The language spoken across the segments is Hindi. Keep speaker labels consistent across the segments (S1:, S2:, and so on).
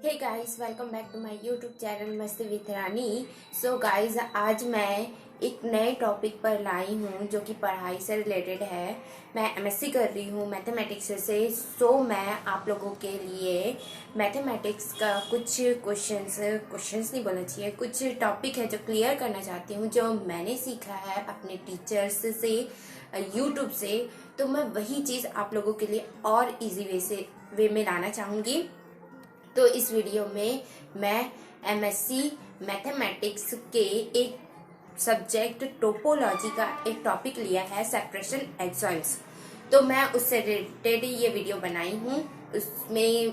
S1: Hey guys, welcome back to my YouTube channel मस्ती विद रानी। सो गाइस, आज मैं एक नए टॉपिक पर लाई हूँ जो कि पढ़ाई से रिलेटेड है। मैं एमएससी कर रही हूँ मैथमेटिक्स से। सो मैं आप लोगों के लिए मैथमेटिक्स का कुछ क्वेश्चंस नहीं बोलना चाहिए, कुछ टॉपिक है जो क्लियर करना चाहती हूँ, जो मैंने सीखा है अपने टीचर्स से, यूट्यूब से। तो मैं वही चीज़ आप लोगों के लिए और ईजी वे में लाना चाहूँगी। तो इस वीडियो में मैं एमएससी मैथमेटिक्स के एक सब्जेक्ट टोपोलॉजी का एक टॉपिक लिया है, सेपरेशन एक्सॉन्स। तो मैं उससे रिलेटेड ये वीडियो बनाई हूँ। उसमें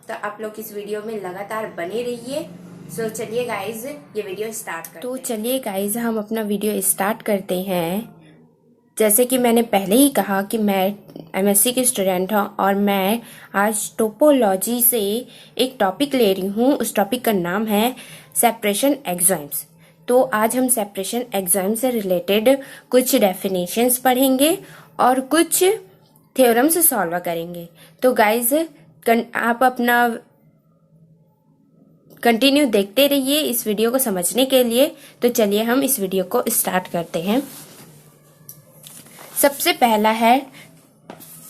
S1: तो आप लोग इस वीडियो में लगातार बने रहिए। सो चलिए गाइज, ये वीडियो स्टार्ट करते हैं। तो चलिए गाइज, हम अपना वीडियो स्टार्ट करते हैं। जैसे कि मैंने पहले ही कहा कि मैं एमएससी की स्टूडेंट हूँ और मैं आज टोपोलॉजी से एक टॉपिक ले रही हूँ। उस टॉपिक का नाम है सेपरेशन एक्सॉन्स। तो आज हम सेपरेशन एक्सॉन्स से रिलेटेड कुछ डेफिनेशंस पढ़ेंगे और कुछ थ्योरम्स सॉल्व करेंगे। तो गाइज, आप अपना कंटिन्यू देखते रहिए इस वीडियो को समझने के लिए। तो चलिए हम इस वीडियो को स्टार्ट करते हैं। सबसे पहला है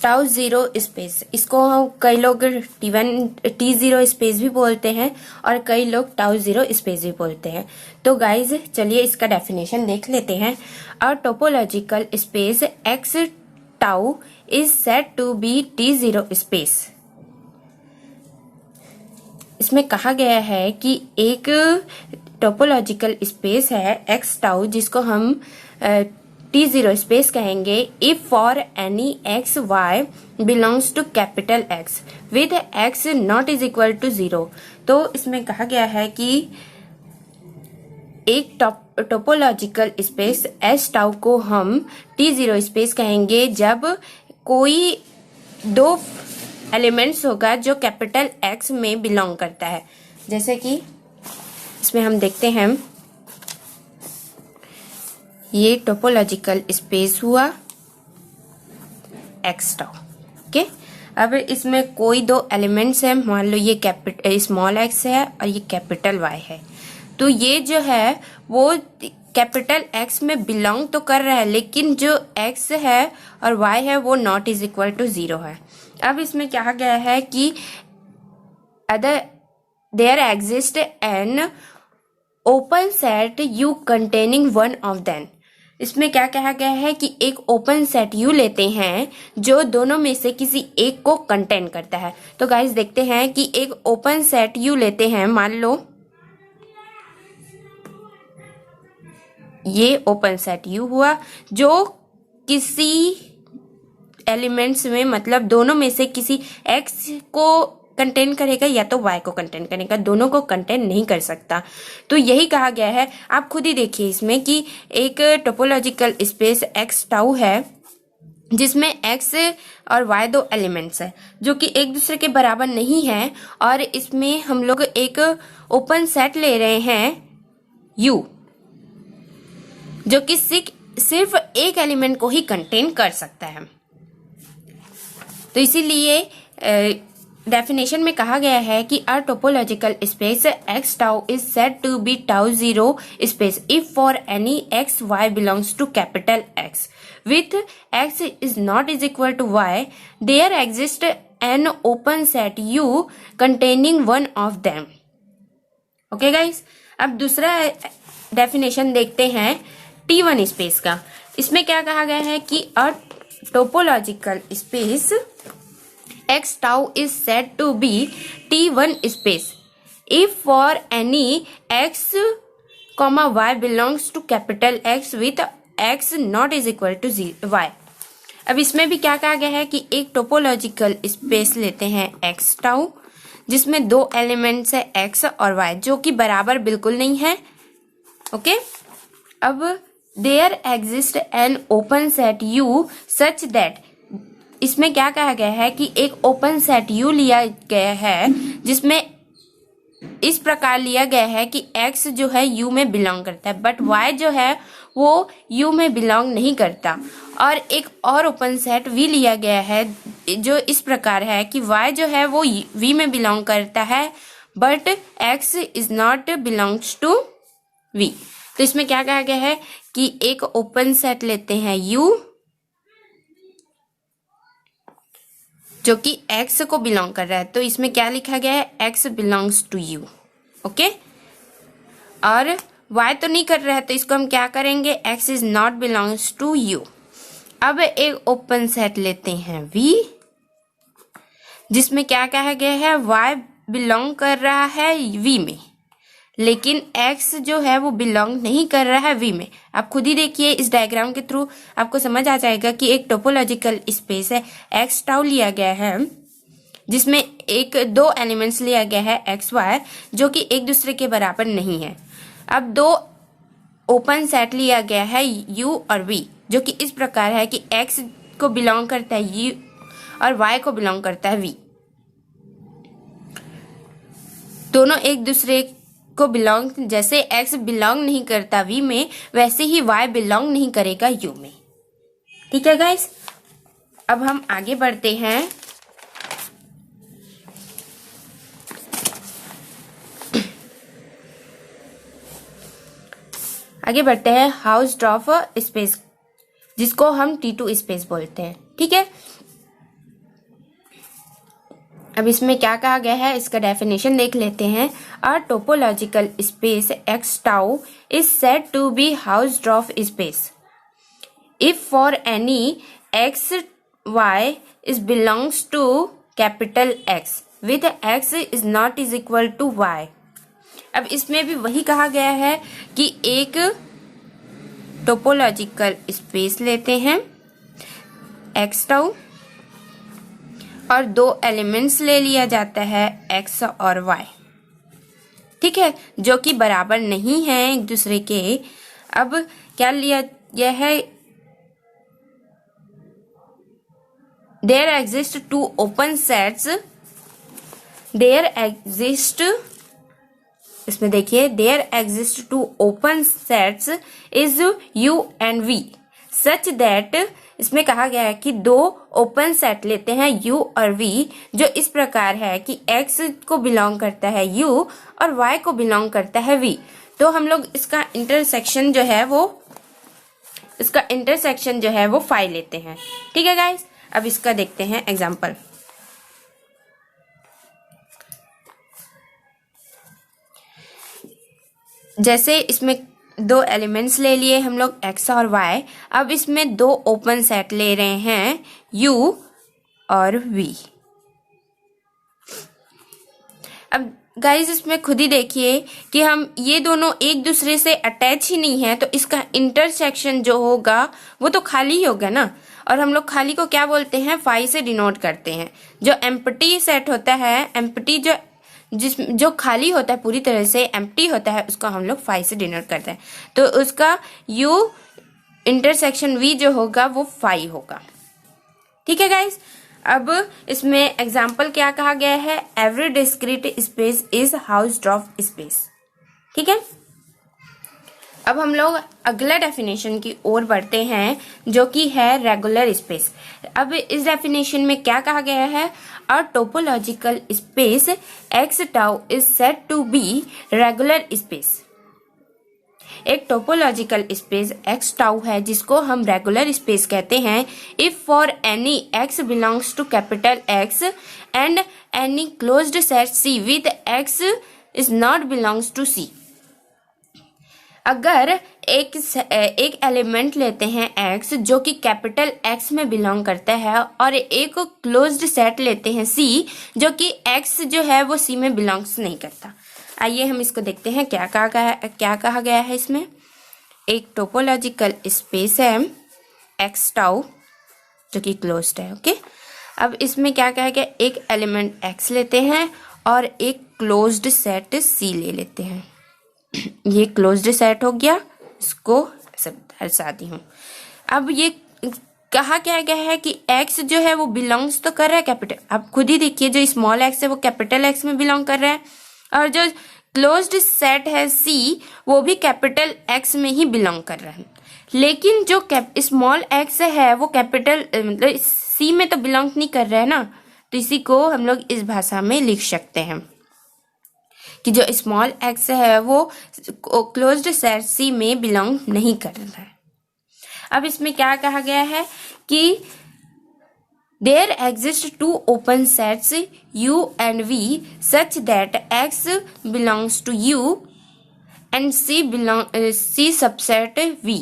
S1: टाउ जीरो स्पेस। इसको कई लोग T0 स्पेस भी बोलते हैं और कई लोग टाउ जीरो स्पेस भी बोलते हैं। तो गाइज चलिए इसका डेफिनेशन देख लेते हैं। A topological space X tau is said to be T0 space. इसमें कहा गया है कि एक टोपोलॉजिकल स्पेस है एक्स टाउ, जिसको हम T0 स्पेस कहेंगे if for any X Y belongs to capital X with X not is equal to 0। तो इसमें कहा गया है कि एक टोपोलॉजिकल स्पेस एस टाउ को हम T0 स्पेस कहेंगे जब कोई दो एलिमेंट्स होगा जो कैपिटल एक्स में बिलोंग करता है। जैसे कि इसमें हम देखते हैं, ये टोपोलॉजिकल स्पेस हुआ एक्स टाउ। ओके, अब इसमें कोई दो एलिमेंट्स हैं, मान लो ये कैपिटल स्मॉल एक्स है और ये कैपिटल वाई है। तो ये जो है वो कैपिटल एक्स में बिलोंग तो कर रहा है, लेकिन जो एक्स है और वाई है वो नॉट इज इक्वल टू 0 है। अब इसमें कहा गया है कि other there exist an open set U containing one of them. इसमें क्या कहा गया है कि एक ओपन सेट यू लेते हैं जो दोनों में से किसी एक को कंटेन करता है। तो गाइस देखते हैं कि एक ओपन सेट यू लेते हैं, मान लो ये ओपन सेट यू हुआ जो किसी एलिमेंट्स में, मतलब दोनों में से किसी एक्स को कंटेन करेगा या तो वाई को कंटेन करेगा, दोनों को कंटेन नहीं कर सकता। तो यही कहा गया है। आप खुद ही देखिए इसमें कि एक टोपोलॉजिकल स्पेस एक्स टाउ है जिसमें एक्स और वाई दो एलिमेंट्स है जो कि एक दूसरे के बराबर नहीं है, और इसमें हम लोग एक ओपन सेट ले रहे हैं यू जो कि सिर्फ एक एलिमेंट को ही कंटेन कर सकता है। तो इसीलिए डेफिनेशन में कहा गया है कि a topological space X tau is said to be tau 0 space if for any X Y belongs to capital X with X is not is equal to Y there exist an open set U containing one of them. Okay guys, अब दूसरा डेफिनेशन देखते हैं T1 स्पेस का। इसमें क्या कहा गया है कि a topological space x tau is said to be T1 space if for any x, y belongs to capital X with x not is equal to y। अब इसमें भी क्या कहा गया है कि एक टोपोलॉजिकल स्पेस लेते हैं x tau जिसमें दो एलिमेंट्स है x और y जो कि बराबर बिल्कुल नहीं है। ओके, अब there exist an open set u such that, इसमें क्या कहा गया है कि एक ओपन सेट यू लिया गया है जिसमें इस प्रकार लिया गया है कि x जो है u में बिलोंग करता है, बट y जो है वो u में बिलोंग नहीं करता। और एक और ओपन सेट V लिया गया है जो इस प्रकार है कि y जो है वो V में बिलोंग करता है but x is not belongs to V। तो इसमें क्या कहा गया है कि एक ओपन सेट लेते हैं U जो कि x को बिलोंग कर रहा है, तो इसमें क्या लिखा गया है x belongs to U, okay. और y तो नहीं कर रहा है तो इसको हम क्या करेंगे, x is not belongs to U। अब एक ओपन सेट लेते हैं V जिसमें क्या कहा गया है y बिलोंग कर रहा है V में, लेकिन x जो है वो बिलोंग नहीं कर रहा है V में। आप खुद ही देखिए, इस डायग्राम के थ्रू आपको समझ आ जाएगा कि एक टोपोलॉजिकल स्पेस है, x टाउ लिया गया है जिसमें दो एलिमेंट्स लिया गया है x y जो कि एक दूसरे के बराबर नहीं है। अब दो ओपन सेट लिया गया है u और v जो कि इस प्रकार है कि x को बिलोंग करता है u और y को बिलोंग करता है v। दोनों एक दूसरे को बिलोंग, जैसे x बिलोंग नहीं करता v में वैसे ही y बिलोंग नहीं करेगा u में। ठीक है गाइस, अब हम आगे बढ़ते हैं। आगे बढ़ते हैं हाउस ड्रॉफ स्पेस जिसको हम T2 स्पेस बोलते हैं। ठीक है, अब इसमें क्या कहा गया है इसका डेफिनेशन देख लेते हैं। A topological space x tau is said to be Hausdorff space if for any x y is belongs to capital X with x is not is equal to y। अब इसमें भी वही कहा गया है कि एक टोपोलॉजिकल स्पेस लेते हैं x टाउ और दो एलिमेंट्स ले लिया जाता है x और y, ठीक है, जो कि बराबर नहीं है एक दूसरे के। अब क्या लिया गया है, there exist two open sets, there exist, इसमें देखिए there exist two open sets is u and v such that, इसमें कहा गया है कि दो ओपन सेट लेते हैं u और v जो इस प्रकार है कि x को बिलोंग करता है u और y को बिलोंग करता है v। तो हम लोग इसका इंटरसेक्शन जो है वो फाई लेते हैं। ठीक है गाइस, अब इसका देखते हैं एग्जाम्पल। जैसे इसमें दो एलिमेंट्स ले लिए हम लोग x और y। अब इसमें दो ओपन सेट ले रहे हैं u और v। अब गाइस इसमें खुद ही देखिए कि हम ये दोनों एक दूसरे से अटैच ही नहीं है, तो इसका इंटरसेक्शन जो होगा वो तो खाली ही होगा ना। और हम लोग खाली को क्या बोलते हैं, फाई से डिनोट करते हैं। जो एम्प्टी सेट होता है, एम्प्टी जो खाली होता है, पूरी तरह से एम्प्टी होता है, उसको हम लोग फाई से डिनोट करते हैं। तो उसका u इंटरसेक्शन v जो होगा वो फाई होगा। ठीक है गाइस, अब इसमें एग्जाम्पल क्या कहा गया है, every discrete space is house ड्रॉफ space. ठीक है, अब हम लोग अगला डेफिनेशन की ओर बढ़ते हैं जो कि है रेगुलर स्पेस। अब इस डेफिनेशन में क्या कहा गया है, a topological space x tau is said to be regular space. एक टोपोलॉजिकल स्पेस x टाउ है जिसको हम रेगुलर स्पेस कहते हैं if for any x belongs to capital X and any closed set C with x is not belongs to C। अगर एक एलिमेंट लेते हैं x जो कि कैपिटल X में बिलोंग करता है और एक क्लोज्ड सेट लेते हैं C जो कि x जो है वो C में बिलोंग्स नहीं करता। आइए हम इसको देखते हैं क्या कहा गया है इसमें। एक टोपोलॉजिकल स्पेस है x टाउ जो कि क्लोज्ड है, ओके। अब इसमें क्या कहा गया, एक एलिमेंट x लेते हैं और एक क्लोज्ड सेट C ले लेते हैं। ये क्लोज्ड सेट हो गया, इसको ऐसे दर्शाती हूँ। अब ये कहा क्या गया है कि x जो है वो बिलोंग्स तो कर रहा है कैपिटल, आप खुद ही देखिए जो स्मॉल x है वो कैपिटल X में बिलोंग कर रहा है और जो क्लोज्ड सेट है C वो भी कैपिटल X में ही बिलोंग कर रहा है। लेकिन जो स्मॉल एक्स है वो कैपिटल मतलब सी में तो बिलोंग नहीं कर रहा है ना, तो इसी को हम लोग इस भाषा में लिख सकते हैं कि जो स्मॉल एक्स है वो क्लोज्ड सेट सी में बिलोंग नहीं कर रहा है। अब इसमें क्या कहा गया है कि there exist two open sets U and V such that X belongs to U and C subset V।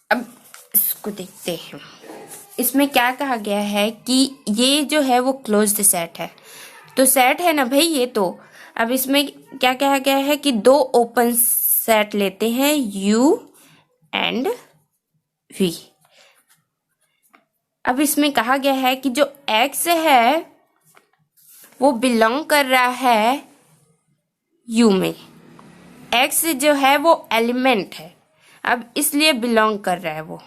S1: अब इसको देखते हैं, इसमें क्या कहा गया है कि ये जो है वो क्लोज्ड सेट है, तो सेट है ना भाई ये। तो अब इसमें क्या कहा गया है कि दो ओपन सेट लेते हैं U एंड V। अब इसमें कहा गया है कि जो X है वो बिलोंग कर रहा है U में, X जो है वो एलिमेंट है, अब इसलिए बिलोंग कर रहा है वो।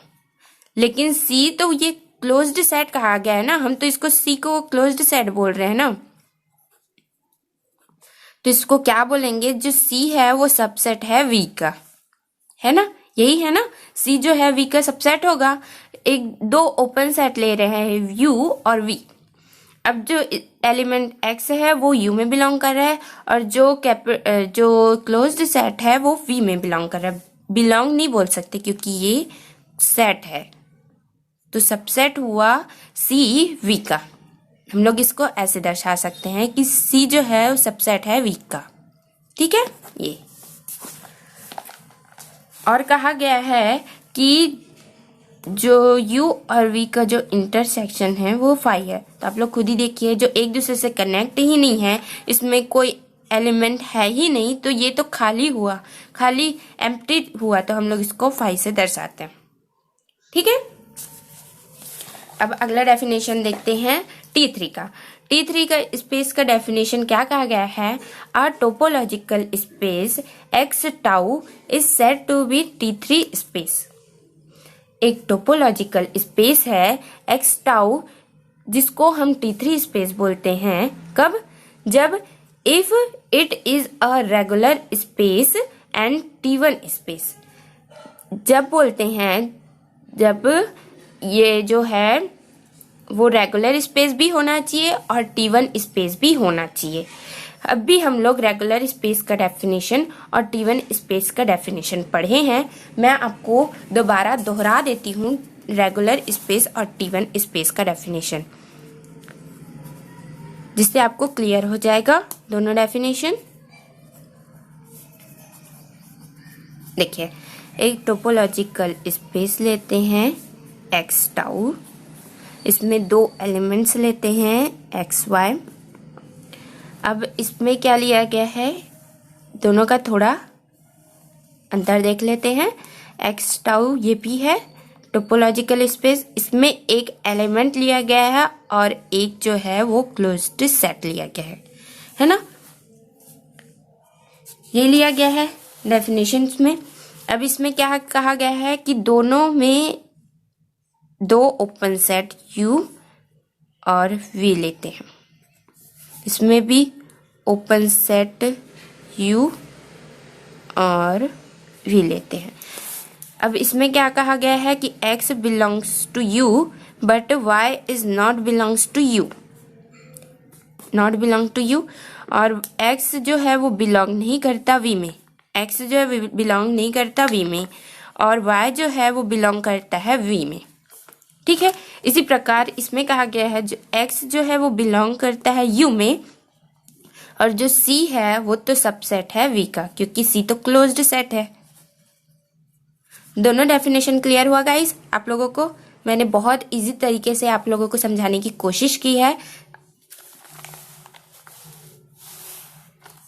S1: लेकिन C तो ये क्लोज्ड सेट कहा गया है ना, हम तो इसको C को क्लोज्ड सेट बोल रहे हैं ना, तो इसको क्या बोलेंगे, जो C है वो सबसेट है V का, है ना, यही है ना, C जो है V का सबसेट होगा। एक दो ओपन सेट ले रहे हैं U और V। अब जो एलिमेंट X है वो U में बिलोंग कर रहा है और जो क्लोज्ड सेट है वो V में बिलोंग कर रहा है। बिलोंग नहीं बोल सकते क्योंकि ये सेट है, तो सबसेट हुआ C V का। हम लोग इसको ऐसे दर्शा सकते हैं कि C जो है वो सबसेट है V का, ठीक है ये। और कहा गया है कि जो U और V का जो इंटरसेक्शन है वो 5 है, तो आप लोग खुद ही देखिए, जो एक दूसरे से कनेक्ट ही नहीं है, इसमें कोई एलिमेंट है ही नहीं, तो ये तो खाली हुआ, खाली एम्प्टी हुआ, तो हम लोग इसको 5 से दर्शाते हैं, ठीक है। अब अगला डेफिनेशन देखते हैं T3 का। T3 का स्पेस का डेफिनेशन क्या कहा गया है, a topological space X tau is said to be T3 space. एक टोपोलॉजिकल स्पेस है X टाउ जिसको हम T3 स्पेस बोलते हैं, कब, जब if it is a regular space and T1 space. जब बोलते हैं जब ये जो है वो रेगुलर स्पेस भी होना चाहिए और T1 स्पेस भी होना चाहिए। अब भी हम लोग रेगुलर स्पेस का डेफिनेशन और T1 स्पेस का डेफिनेशन पढ़े हैं, मैं आपको दोबारा दोहरा देती हूँ रेगुलर स्पेस और T1 स्पेस का डेफिनेशन, जिससे आपको क्लियर हो जाएगा दोनों डेफिनेशन। देखिए, एक टोपोलॉजिकल स्पेस लेते हैं X टाउ, इसमें दो एलिमेंट्स लेते हैं X Y। अब इसमें क्या लिया गया है, दोनों का थोड़ा अंतर देख लेते हैं। X टाउ ये भी है टोपोलॉजिकल स्पेस, इसमें एक एलिमेंट लिया गया है और एक जो है वो क्लोज्ड सेट लिया गया है ना, ये लिया गया है डेफिनेशंस में। अब इसमें क्या कहा गया है कि दोनों में दो ओपन सेट U और V लेते हैं, इसमें भी ओपन सेट U और V लेते हैं। अब इसमें क्या कहा गया है कि X belongs to U but Y is not belongs to U, not belong to U, और X जो है वो बिलोंग नहीं करता V में, X जो है बिलोंग नहीं करता V में, और Y जो है वो बिलोंग करता है V में, ठीक है। इसी प्रकार इसमें कहा गया है जो X जो है वो बिलोंग करता है U में, और जो C है वो तो सबसेट है V का, क्योंकि C तो क्लोज्ड सेट है। दोनों डेफिनेशन क्लियर हुआ गाइस आप लोगों को? मैंने बहुत इजी तरीके से आप लोगों को समझाने की कोशिश की है,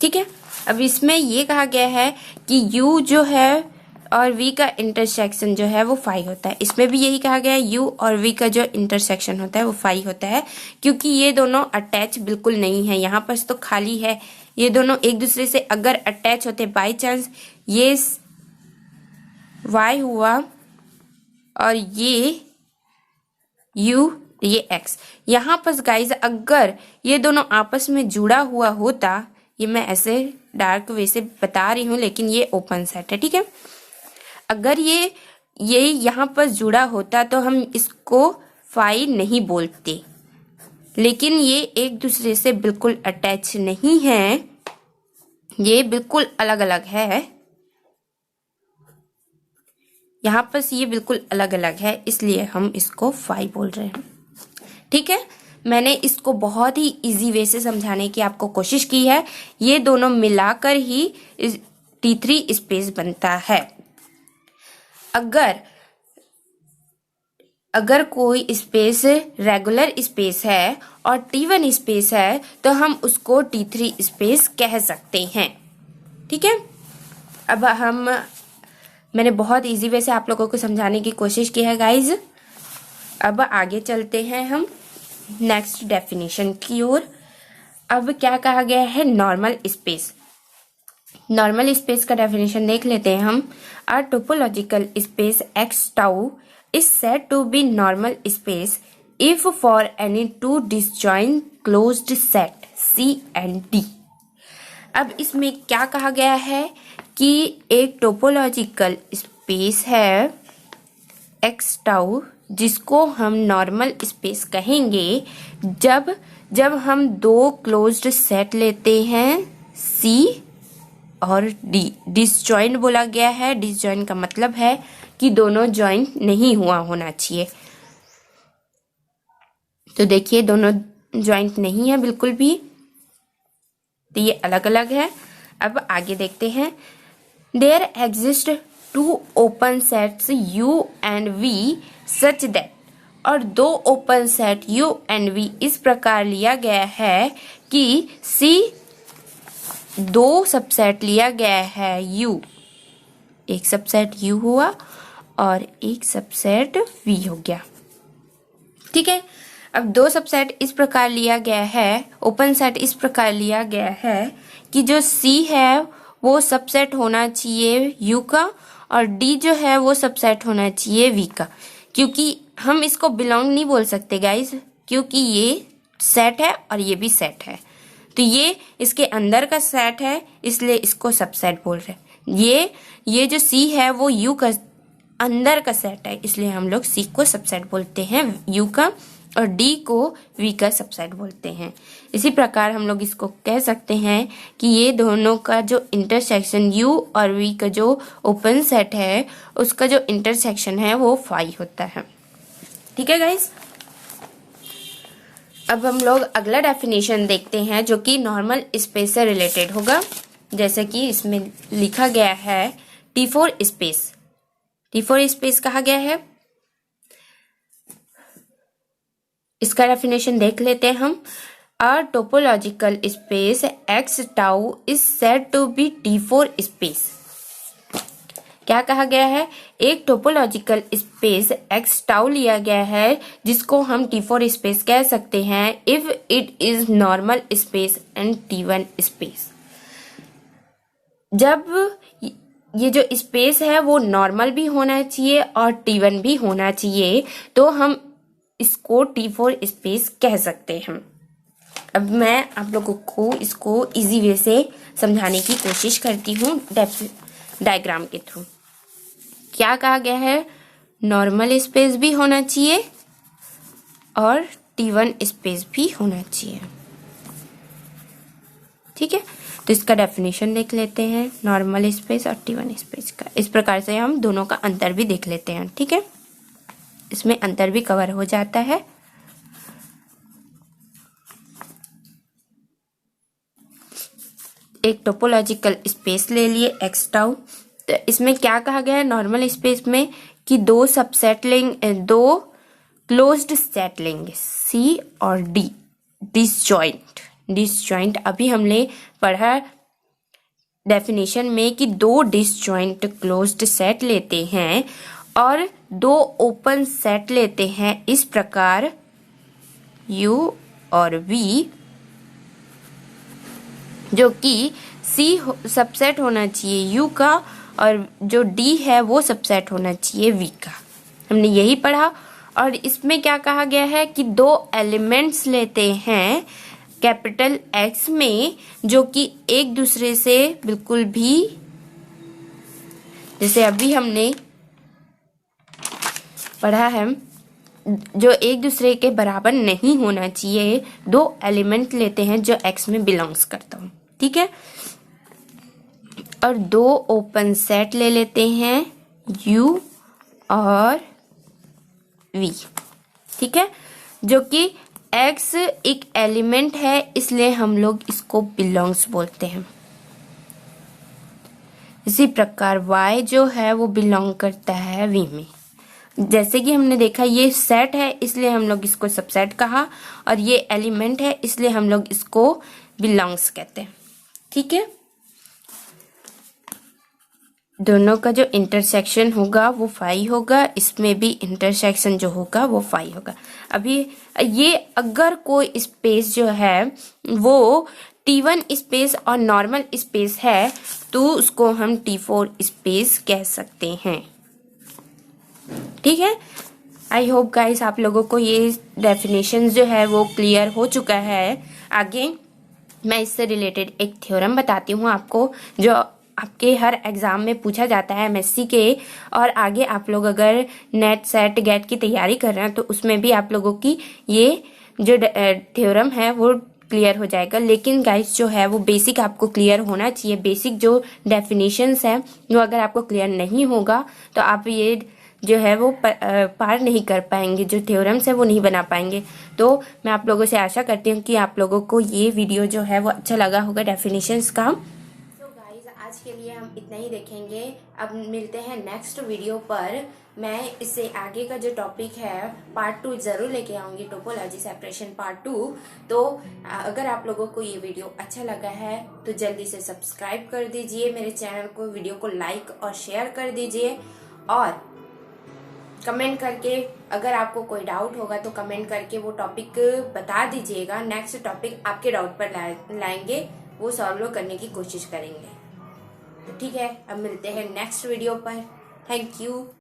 S1: ठीक है। अब इसमें ये कहा गया है कि U जो है और V का इंटरसेक्शन जो है वो 5 होता है। इसमें भी यही कहा गया है, U और V का जो इंटरसेक्शन होता है वो 5 होता है, क्योंकि ये दोनों अटैच बिल्कुल नहीं है, यहाँ पर तो खाली है। ये दोनों एक दूसरे से अगर अटैच होते बाई चांस, ये Y हुआ और ये U, ये X, यहाँ पर गाइज अगर ये दोनों आपस में जुड़ा हुआ होता, ये मैं ऐसे डार्क वे से बता रही हूँ, लेकिन ये ओपन सेट है, ठीक है। अगर ये यहाँ पर जुड़ा होता तो हम इसको फाई नहीं बोलते, लेकिन ये एक दूसरे से बिल्कुल अटैच नहीं है, ये बिल्कुल अलग अलग है। यहाँ पर ये बिल्कुल अलग अलग है, इसलिए हम इसको फाई बोल रहे हैं। ठीक है, मैंने इसको बहुत ही इजी वे से समझाने की आपको कोशिश की है। ये दोनों मिलाकर ही T3 स्पेस बनता है। अगर कोई स्पेस रेगुलर स्पेस है और T1 स्पेस है तो हम उसको T3 स्पेस कह सकते हैं। ठीक है, अब मैंने बहुत इजी वे से आप लोगों को समझाने की कोशिश की है गाइज। अब आगे चलते हैं हम नेक्स्ट डेफिनेशन की ओर। अब क्या कहा गया है, नॉर्मल स्पेस। नॉर्मल स्पेस का डेफिनेशन देख लेते हैं हम। A topological space X tau is said to be normal space if for any two disjoint closed set C and D। अब इसमें क्या कहा गया है कि एक टोपोलॉजिकल स्पेस है एक्स टाउ, जिसको हम नॉर्मल स्पेस कहेंगे जब हम दो क्लोज्ड सेट लेते हैं C और D। डिसजॉइंट बोला गया है, डिसजॉइंट का मतलब है कि दोनों जॉइंट नहीं हुआ होना चाहिए। तो देखिए दोनों जॉइंट नहीं है बिल्कुल भी, तो ये अलग अलग है। अब आगे देखते हैं। There exist two open sets U and V such that, और दो open set U and V इस प्रकार लिया गया है कि C दो सबसेट लिया गया है U, एक सबसेट U हुआ और एक सबसेट V हो गया। ठीक है, अब दो सबसेट इस प्रकार लिया गया है, ओपन सेट इस प्रकार लिया गया है कि जो C है वो सबसेट होना चाहिए U का और D जो है वो सबसेट होना चाहिए V का। क्योंकि हम इसको बिलोंग नहीं बोल सकते गाइज, क्योंकि ये सेट है और ये भी सेट है, तो ये इसके अंदर का सेट है, इसलिए इसको सबसेट बोल रहे हैं। ये जो C है वो U का अंदर का सेट है, इसलिए हम लोग C को सबसेट बोलते हैं U का, और D को V का सबसेट बोलते हैं। इसी प्रकार हम लोग इसको कह सकते हैं कि ये दोनों का जो इंटरसेक्शन U और V का जो ओपन सेट है उसका जो इंटरसेक्शन है वो फाई होता है। ठीक है गाइस, अब हम लोग अगला डेफिनेशन देखते हैं जो कि नॉर्मल स्पेस से रिलेटेड होगा। जैसे कि इसमें लिखा गया है T4 स्पेस। T4 स्पेस कहा गया है, इसका डेफिनेशन देख लेते हैं हम। A topological space X tau is said to be T4 space. क्या कहा गया है, एक टोपोलॉजिकल स्पेस एक्स टाउ लिया गया है जिसको हम T4 स्पेस कह सकते हैं if it is normal space and T1 space. जब ये जो स्पेस है वो नॉर्मल भी होना चाहिए और T1 भी होना चाहिए, तो हम इसको T4 स्पेस कह सकते हैं। अब मैं आप लोगों को इसको इजी वे से समझाने की कोशिश करती हूँ डायग्राम के थ्रू। क्या कहा गया है, नॉर्मल स्पेस भी होना चाहिए और T1 स्पेस भी होना चाहिए। ठीक है, तो इसका डेफिनेशन देख लेते हैं नॉर्मल स्पेस और T1 स्पेस का। इस प्रकार से हम दोनों का अंतर भी देख लेते हैं। ठीक है, इसमें अंतर भी कवर हो जाता है। एक टोपोलॉजिकल स्पेस ले लिए एक्स टाउ, तो इसमें क्या कहा गया है नॉर्मल स्पेस में कि दो सबसेट लेंगे, दो क्लोज्ड सेट लेंगे C और D। डिसजॉइंट अभी हमने पढ़ा डेफिनेशन में कि दो डिसजॉइंट क्लोज्ड सेट लेते हैं और दो ओपन सेट लेते हैं इस प्रकार U और V, जो कि C सबसेट होना चाहिए U का और जो D है वो सबसेट होना चाहिए V का। हमने यही पढ़ा। और इसमें क्या कहा गया है कि दो एलिमेंट्स लेते हैं कैपिटल X में जो कि एक दूसरे से बिल्कुल भी, जैसे अभी हमने पढ़ा है, जो एक दूसरे के बराबर नहीं होना चाहिए, दो एलिमेंट लेते हैं जो एक्स में बिलोंग्स करता हूँ, ठीक है, और दो ओपन सेट ले लेते हैं u और v, ठीक है, जो कि x एक एलिमेंट है इसलिए हम लोग इसको बिलोंग्स बोलते हैं। इसी प्रकार y जो है वो बिलोंग करता है v में। जैसे कि हमने देखा ये सेट है इसलिए हम लोग इसको सबसेट कहा, और ये एलिमेंट है इसलिए हम लोग इसको बिलोंग्स कहते हैं, ठीक है। दोनों का जो इंटरसेक्शन होगा वो फाई होगा, इसमें भी इंटरसेक्शन जो होगा वो फाई होगा। अभी ये अगर कोई स्पेस जो है वो T1 स्पेस और नॉर्मल स्पेस है तो उसको हम T4 स्पेस कह सकते हैं, ठीक है। आई होप गाइस आप लोगों को ये डेफिनेशन जो है वो क्लियर हो चुका है। आगे मैं इससे रिलेटेड एक थ्योरम बताती हूँ आपको, जो आपके हर एग्जाम में पूछा जाता है MSc के, और आगे आप लोग अगर नेट सेट गेट की तैयारी कर रहे हैं तो उसमें भी आप लोगों की ये जो थ्योरम है वो क्लियर हो जाएगा। लेकिन गाइस जो है वो बेसिक आपको क्लियर होना चाहिए। बेसिक जो डेफिनेशंस है वो अगर आपको क्लियर नहीं होगा तो आप ये जो है वो पार नहीं कर पाएंगे, जो थ्योरम्स है वो नहीं बना पाएंगे। तो मैं आप लोगों से आशा करती हूँ कि आप लोगों को ये वीडियो जो है वो अच्छा लगा होगा डेफिनेशंस का। तो गाइस आज के लिए हम इतना ही देखेंगे, अब मिलते हैं नेक्स्ट वीडियो पर। मैं इससे आगे का जो टॉपिक है पार्ट 2 जरूर लेके आऊंगी, टोपोलॉजी सेपरेशन पार्ट 2। तो अगर आप लोगों को ये वीडियो अच्छा लगा है तो जल्दी से सब्सक्राइब कर दीजिए मेरे चैनल को, वीडियो को लाइक और शेयर कर दीजिए, और कमेंट करके अगर आपको कोई डाउट होगा तो कमेंट करके वो टॉपिक बता दीजिएगा। नेक्स्ट टॉपिक आपके डाउट पर लाएंगे, वो सॉल्व करने की कोशिश करेंगे। तो ठीक है, अब मिलते हैं नेक्स्ट वीडियो पर। Thank you.